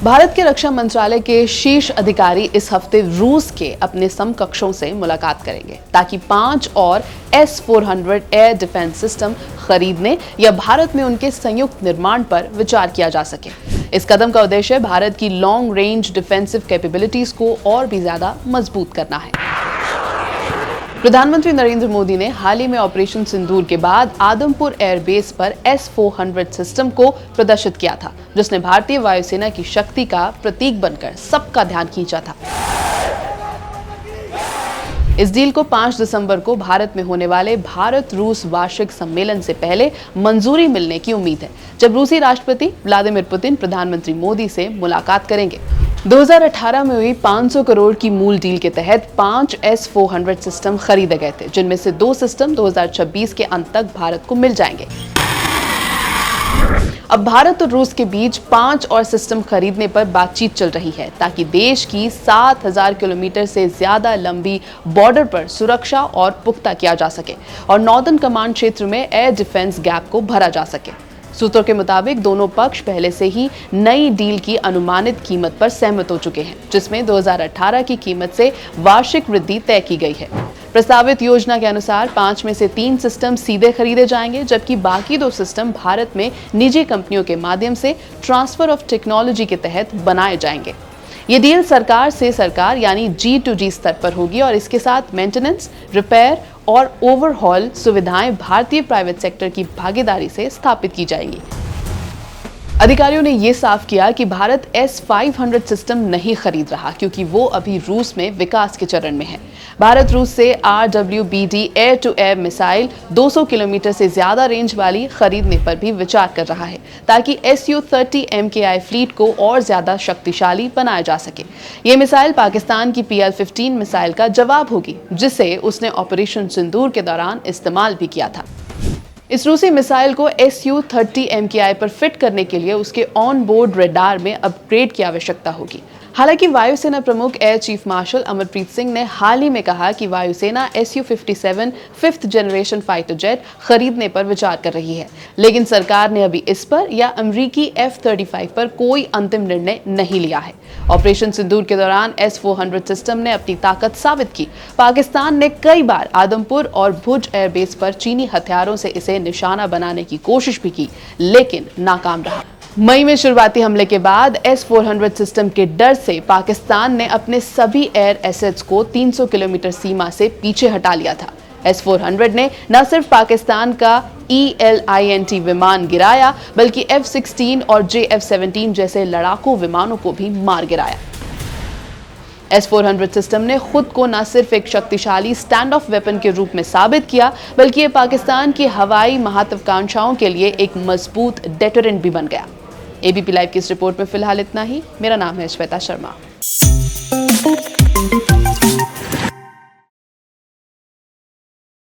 भारत के रक्षा मंत्रालय के शीर्ष अधिकारी इस हफ्ते रूस के अपने समकक्षों से मुलाकात करेंगे ताकि 5 और S-400 एयर डिफेंस सिस्टम खरीदने या भारत में उनके संयुक्त निर्माण पर विचार किया जा सके। इस कदम का उद्देश्य भारत की लॉन्ग रेंज डिफेंसिव कैपेबिलिटीज को और भी ज्यादा मजबूत करना है। प्रधानमंत्री नरेंद्र मोदी ने हाल ही में ऑपरेशन सिंदूर के बाद आदमपुर एयरबेस पर S-400 सिस्टम को प्रदर्शित किया था, जिसने भारतीय वायुसेना की शक्ति का प्रतीक बनकर सबका ध्यान खींचा था। इस डील को 5 दिसंबर को भारत में होने वाले भारत रूस वार्षिक सम्मेलन से पहले मंजूरी मिलने की उम्मीद है, जब रूसी राष्ट्रपति व्लादिमीर पुतिन प्रधानमंत्री मोदी से मुलाकात करेंगे। 2018 में हुई 500 करोड़ की मूल डील के तहत 5 S-400 सिस्टम खरीदे गए थे, जिनमें से 2 सिस्टम 2026 के अंत तक भारत को मिल जाएंगे। अब भारत और रूस के बीच 5 और सिस्टम खरीदने पर बातचीत चल रही है, ताकि देश की 7000 किलोमीटर से ज्यादा लंबी बॉर्डर पर सुरक्षा और पुख्ता किया जा सके और नॉर्दर्न कमांड क्षेत्र में एयर डिफेंस गैप को भरा जा सके। सूत्रों के मुताबिक दोनों पक्ष पहले से ही नई डील की अनुमानित कीमत पर सहमत हो चुके हैं, जिसमें 2018 की कीमत से वार्षिक वृद्धि तय की गई है। प्रस्तावित योजना के अनुसार 5 में से 3 सिस्टम सीधे खरीदे जाएंगे, जबकि बाकी 2 सिस्टम भारत में निजी कंपनियों के माध्यम से ट्रांसफर ऑफ टेक्नोलॉजी के तहत बनाए जाएंगे। ये डील सरकार से सरकार यानी G2G स्तर पर होगी और इसके साथ मेंटेनेंस, रिपेयर और ओवरहॉल सुविधाएं भारतीय प्राइवेट सेक्टर की भागीदारी से स्थापित की जाएंगी। अधिकारियों ने यह साफ किया कि भारत S-500 सिस्टम नहीं खरीद रहा, क्योंकि वो अभी रूस में विकास के चरण में है। भारत रूस से RWBD air to air missile 200 kilometre से ज्यादा रेंज वाली खरीदने पर भी विचार कर रहा है, ताकि Su-30 MKI फ्लीट को और ज्यादा शक्तिशाली बनाया जा सके। ये मिसाइल पाकिस्तान की PL-15 मिसाइल का जवाब होगी, जिसे उसने ऑपरेशन सिंदूर के दौरान इस्तेमाल भी किया था। इस रूसी मिसाइल को Su-30 MKI पर फिट करने के लिए उसके ऑन बोर्ड रेडार में अपग्रेड की आवश्यकता होगी। हालांकि वायुसेना प्रमुख air chief marshal Amarpreet Singh ने हाल ही में कहा कि वायुसेना Su-57 5th generation fighter jet खरीदने पर विचार कर रही है, लेकिन सरकार ने अभी इस पर या अमेरिकी F-35 पर कोई अंतिम निर्णय नहीं लिया है। ऑपरेशन सिंदूर के दौरान S-400 सिस्टम ने अपनी ताकत साबित की। पाकिस्तान ने कई बार आदमपुर और भुज एयरबेस पर चीनी हथियारों से इसे निशाना बनाने की कोशिश भी की, लेकिन नाकाम रहा। मई में शुरुआती हमले के बाद S-400 सिस्टम के डर से पाकिस्तान ने अपने सभी एयर एसेट्स को 300 किलोमीटर सीमा से पीछे हटा लिया था। S-400 ने न सिर्फ पाकिस्तान का ELINT विमान गिराया, बल्कि F-16 और JF-17 जैसे लड़ाकू विमानों को भी मार गिराया। S-400 सिस्टम ने खुद को न सिर्फ एक शक्तिशाली स्टैंड ऑफ वेपन के रूप में साबित किया, बल्कि ये पाकिस्तान की हवाई महत्वाकांक्षाओं के लिए एक मजबूत डेटरेंट भी बन गया। ABP लाइव की इस रिपोर्ट में फिलहाल इतना ही। मेरा नाम है श्वेता शर्मा।